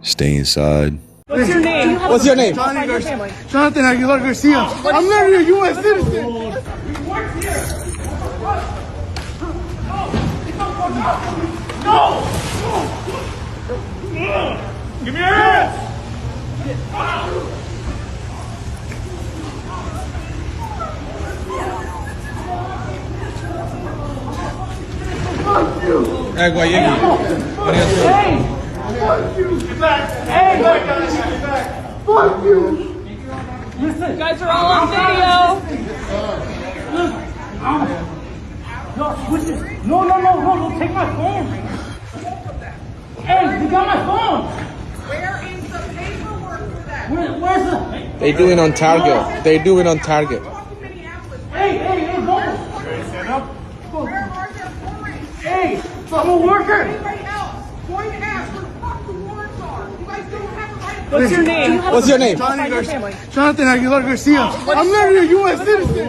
Stay inside. What's your name? What's your name? Jonathan Aguilar Garcia. I'm literally a U.S. citizen. We work here. No! Give me your hands! Hey, Guayegi. What are you doing? Fuck you! Get back! Hey! Get back! Fuck you! Listen! You guys are all on video. No, switch this. No, take my phone. Hey, you got my phone. Where is the paperwork for that? Where's the... They do it on Target. They do it on Target. Hey, go. Stand up. Where are their warrants? Hey, I'm a worker. Anybody else going to ask where the fuck the warrants are? You guys don't have the right. What's your name? What's your name? Jonathan Aguilar Garcia. I'm literally a U.S. citizen.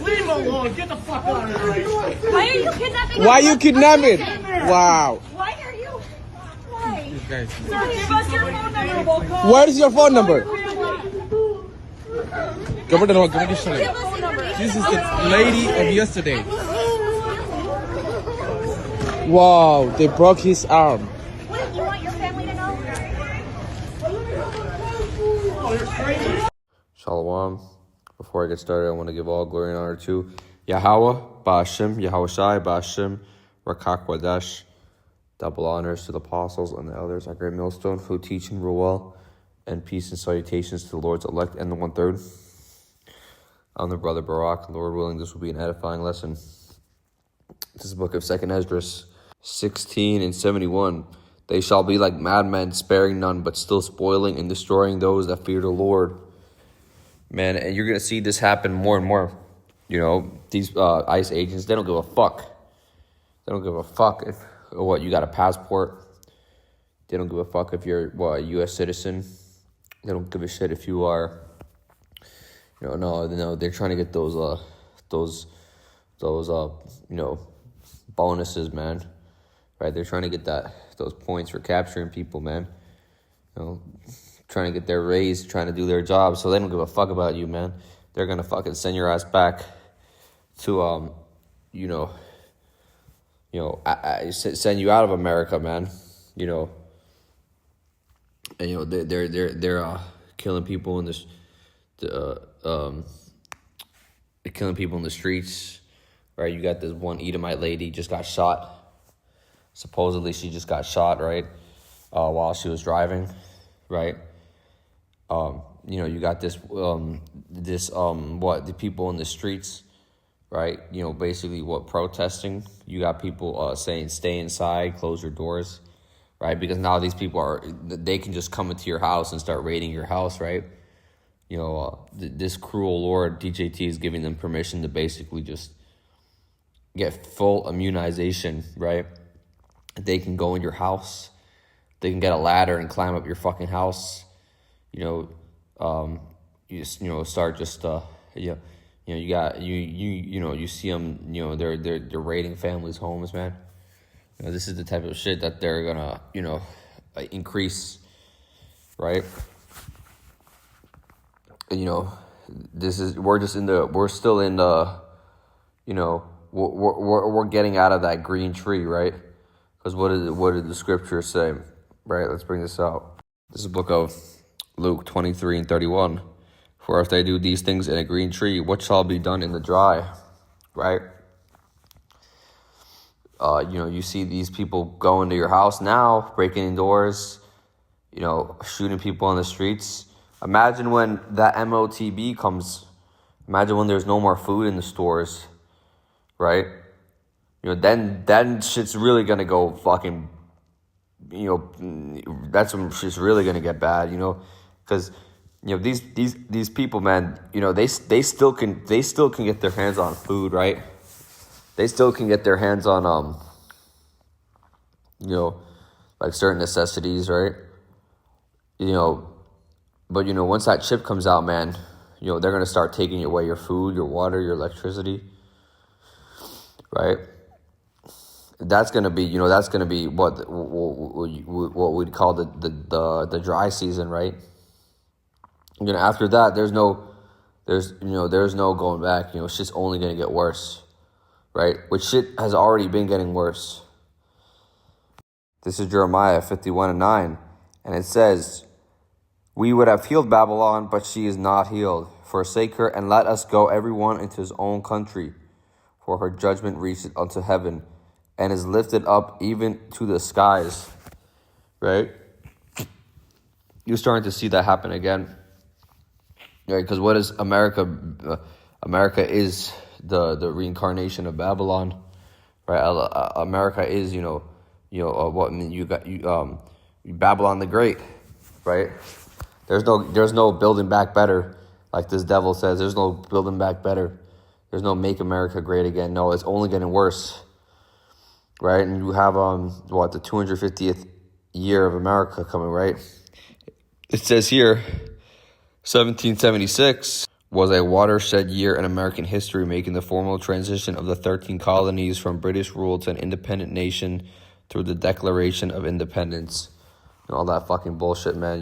Leave him alone. Get the fuck out of here. Why are you kidnapping? Why you kidnapping? Wow. Why are you? Why? Guys. Sir, give us your phone number. We'll call. What is your phone number? Give her the phone Give us information. This is the lady of yesterday. Wow, they broke his arm. What, you want your family to know? Shalom. Before I get started, I want to give all glory and honor to Yahweh, Ba'ashem, Yahweh Shai, Ba'ashem, Rakak Wadash. Double honors to the apostles and the elders at Great Millstone who teach and rule well, and peace and salutations to the Lord's elect and the 1/3. I'm the brother Barak. Lord willing, this will be an edifying lesson. This is the book of 2nd Esdras 16 and 71. They shall be like madmen, sparing none, but still spoiling and destroying those that fear the Lord. Man, and you're going to see this happen more and more. You know, these ICE agents, they don't give a fuck. They don't give a fuck if you got a passport. They don't give a fuck if you're a U.S. citizen. They don't give a shit if you are, no, they're trying to get those bonuses, man. Right? They're trying to get those points for capturing people, man. Trying to get their raise, trying to do their job, so they don't give a fuck about you, man. They're gonna fucking send your ass back to send you out of America, man. And they're killing people in this, they're killing people in the streets, right? You got this one Edomite lady just got shot. Supposedly she just got shot, right? While she was driving, right? You got the people in the streets, right? Basically protesting. You got people saying stay inside, close your doors, right? Because now these people they can just come into your house and start raiding your house, right? This cruel Lord, DJT, is giving them permission to basically just get full immunization, right? They can go in your house. They can get a ladder and climb up your fucking house. You start just you see them, they're raiding families' homes, man. This is the type of shit that they're gonna increase, right? We're still in the we're getting out of that green tree, right? Because what did the scripture say? Right, let's bring this out. This is the book of Luke 23:31. For if they do these things in a green tree, what shall be done in the dry? Right? You see these people go into your house now, breaking in doors, shooting people on the streets. Imagine when that MOTB comes. Imagine when there's no more food in the stores, right? Then shit's really gonna go fucking. That's when shit's really gonna get bad, because these people, man, they still can get their hands on food, right? They still can get their hands on like certain necessities, right? But once that chip comes out, man, they're gonna start taking away your food, your water, your electricity, right? That's gonna be what we'd call the dry season, right? After that, there's no going back. Shit's only gonna get worse, right? Which shit has already been getting worse. This is Jeremiah 51:9, and it says, "We would have healed Babylon, but she is not healed. Forsake her, and let us go every one into his own country. For her judgment reaches unto heaven, and is lifted up even to the skies." Right? You're starting to see that happen again. Right? Because what is America? America is the reincarnation of Babylon. Right? America is Babylon the Great. Right? There's no building back better, like this devil says. There's no building back better. There's no make America great again. No, it's only getting worse. Right? And you have the 250th year of America coming, right? It says here, 1776 was a watershed year in American history, making the formal transition of the 13 colonies from British rule to an independent nation through the Declaration of Independence. All that fucking bullshit, man.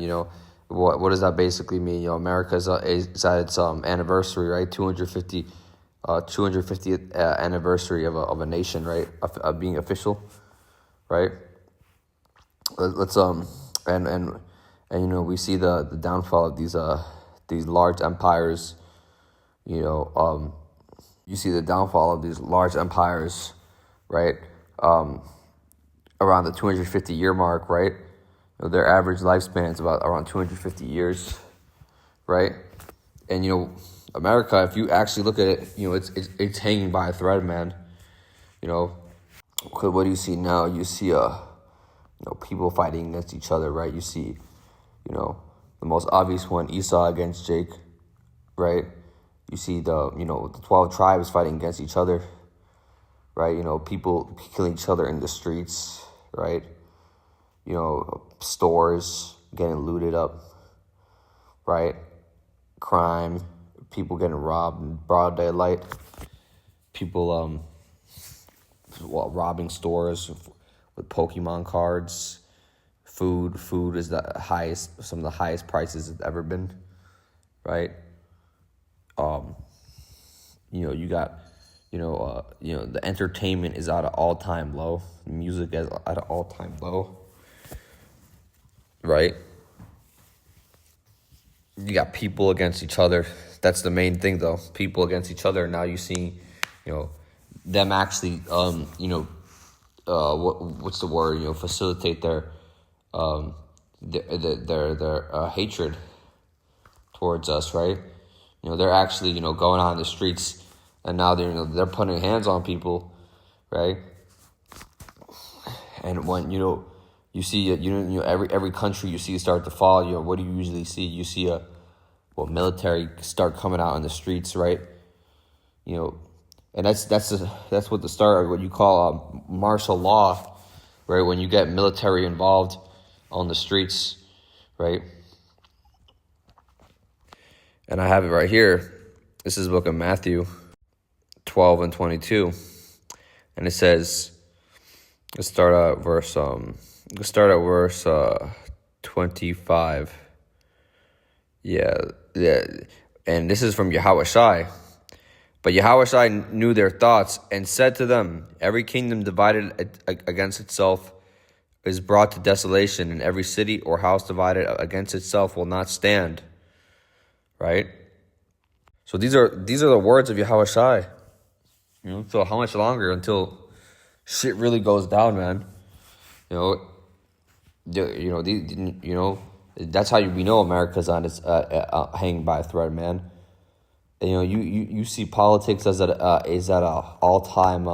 What does that basically mean? America's at its anniversary, right? 250th anniversary of a nation, right? Of being official, right? Let's we see the downfall of these large empires. You see the downfall of these large empires, right? Around the 250 year mark, right? Their average lifespan is about around 250 years, right? And America, if you actually look at it, it's hanging by a thread, man. What do you see now? You see people fighting against each other, right? You see, the most obvious one, Esau against Jake, right? You see the 12 tribes fighting against each other, right? People killing each other in the streets, right? Stores getting looted up, right? Crime, people getting robbed in broad daylight, people robbing stores with Pokemon cards. Food is some of the highest prices it's ever been, right? You got the entertainment is at an all-time low. Music is at an all-time low, right? You got people against each other. That's the main thing, though. People against each other. Now you see, them actually, what's the word? Facilitate their hatred towards us, right? They're actually, going out in the streets, and now they're putting hands on people, right? And when you see every country you see start to fall, what do you usually see? You see military start coming out in the streets, right? And that's what the start of what you call martial law, right? When you get military involved on the streets, right? And I have it right here. This is the book of Matthew 12:22, and it says, let's start at verse 25. Yeah, and this is from Yahushai. But Yahushua knew their thoughts and said to them, every kingdom divided against itself is brought to desolation, and every city or house divided against itself will not stand. Right? So these are the words of Yahushua. You know, so how much longer until shit really goes down, man? You know, that's how we know America's on its hanging by a thread, man. And, you know, you see politics is at a all time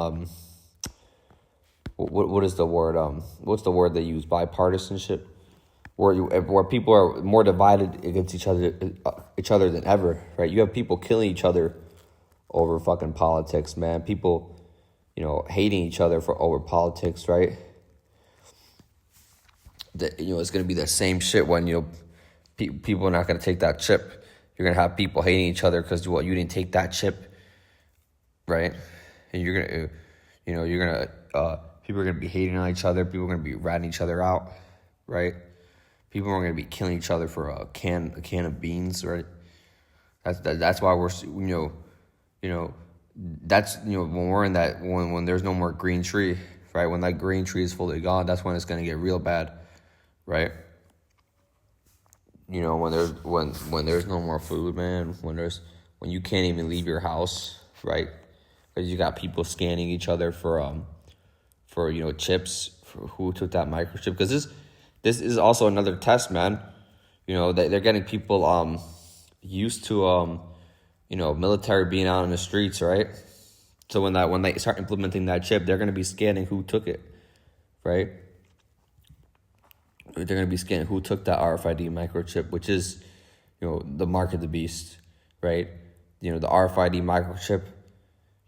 what is the word what's the word they use, bipartisanship, where people are more divided against each other than ever, right? You have people killing each other over fucking politics, man. People, you know, hating each other over politics, right? You know, it's gonna be the same shit when, you know, people are not gonna take that chip. You're gonna have people hating each other because you didn't take that chip, right? And you're gonna, you know, people are gonna be hating on each other. People are gonna be ratting each other out, right? People are gonna be killing each other for a can of beans, right? That's why we're, you know, that's, you know, when we're in that, when there's no more green tree, right? When that green tree is fully gone, that's when it's gonna get real bad, right? You know, when there's no more food, man. When you can't even leave your house, right? Because you got people scanning each other for you know, chips, for who took that microchip. Because this is also another test, man. You know, they're getting people used to you know, military being out in the streets, right? So when they start implementing that chip, they're gonna be scanning who took it, right? They're gonna be scanning who took that RFID microchip, which is, you know, the mark of the beast, right? You know, the RFID microchip,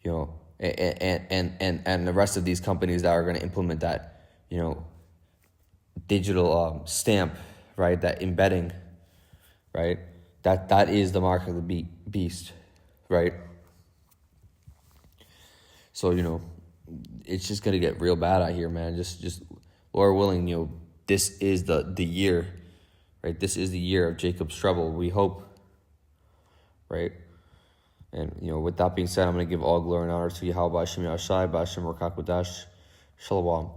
you know, and the rest of these companies that are gonna implement that, you know, digital stamp, right? That embedding, right? That is the mark of the beast, right? So, you know, it's just gonna get real bad out here, man. Just Lord willing, you know, this is the year, right? This is the year of Jacob's trouble, we hope, right? And, you know, with that being said, I'm gonna give all glory and honor to Yahweh B'Shem Yahshai B'Shem Rakakwadash Shalom.